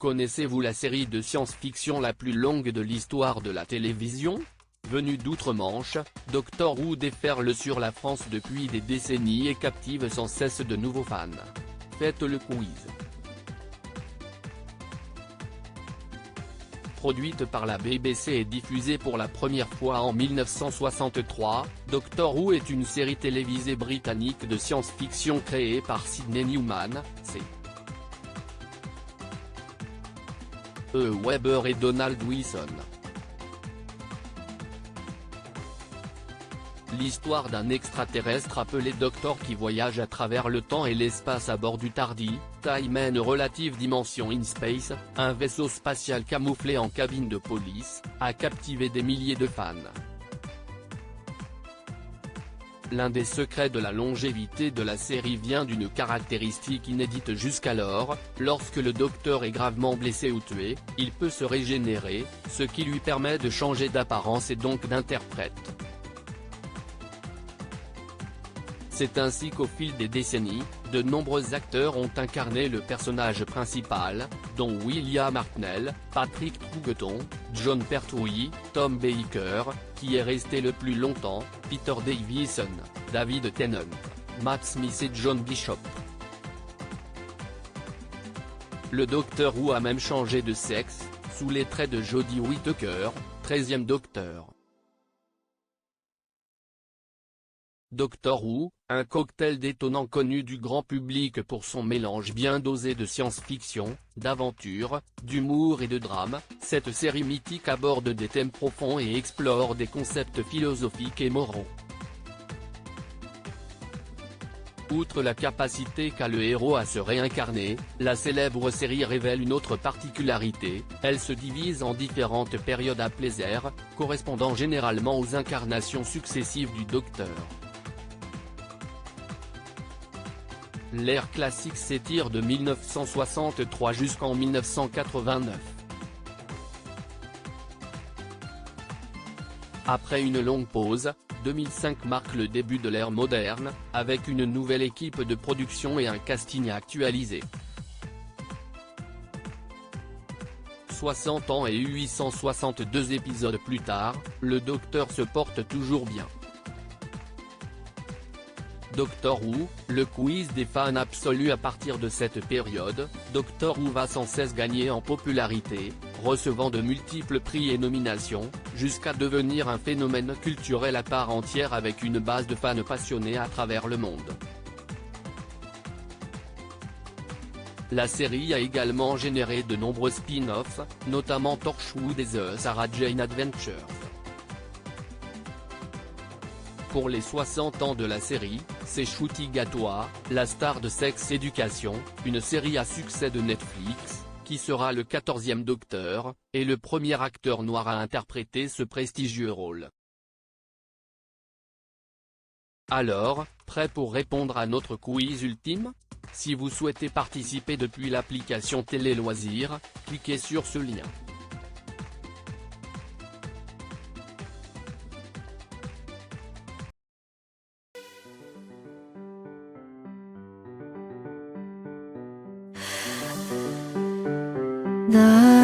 Connaissez-vous la série de science-fiction la plus longue de l'histoire de la télévision? Venu d'outre-Manche, Doctor Who déferle sur la France depuis des décennies et captive sans cesse de nouveaux fans. Faites le quiz. Produite par la BBC et diffusée pour la première fois en 1963, Doctor Who est une série télévisée britannique de science-fiction créée par Sydney Newman, C. E. Weber et Donald Wilson. L'histoire d'un extraterrestre appelé Doctor qui voyage à travers le temps et l'espace à bord du TARDIS, Time and Relative Dimension in Space, un vaisseau spatial camouflé en cabine de police, a captivé des milliers de fans. L'un des secrets de la longévité de la série vient d'une caractéristique inédite jusqu'alors: lorsque le Docteur est gravement blessé ou tué, il peut se régénérer, ce qui lui permet de changer d'apparence et donc d'interprète. C'est ainsi qu'au fil des décennies, de nombreux acteurs ont incarné le personnage principal, dont William Hartnell, Patrick Troughton, John Pertwee, Tom Baker, qui est resté le plus longtemps, Peter Davison, David Tennant, Matt Smith et John Bishop. Le Docteur Who a même changé de sexe, sous les traits de Jodie Whittaker, 13e Docteur. Doctor Who, un cocktail détonnant connu du grand public pour son mélange bien dosé de science-fiction, d'aventure, d'humour et de drame, cette série mythique aborde des thèmes profonds et explore des concepts philosophiques et moraux. Outre la capacité qu'a le héros à se réincarner, la célèbre série révèle une autre particularité: elle se divise en différentes périodes appelées ères, correspondant généralement aux incarnations successives du Docteur. L'ère classique s'étire de 1963 jusqu'en 1989. Après une longue pause, 2005 marque le début de l'ère moderne, avec une nouvelle équipe de production et un casting actualisé. 60 ans et 862 épisodes plus tard, le Docteur se porte toujours bien. Doctor Who, le quiz des fans absolus. À partir de cette période, Doctor Who va sans cesse gagner en popularité, recevant de multiples prix et nominations, jusqu'à devenir un phénomène culturel à part entière avec une base de fans passionnés à travers le monde. La série a également généré de nombreux spin-offs, notamment Torchwood et The Sarah Jane Adventures. Pour les 60 ans de la série, c'est Ncuti Gatwa, la star de Sex Education, une série à succès de Netflix, qui sera le 14e Docteur, et le premier acteur noir à interpréter ce prestigieux rôle. Alors, prêt pour répondre à notre quiz ultime? Si vous souhaitez participer depuis l'application Télé Loisirs, cliquez sur ce lien. 나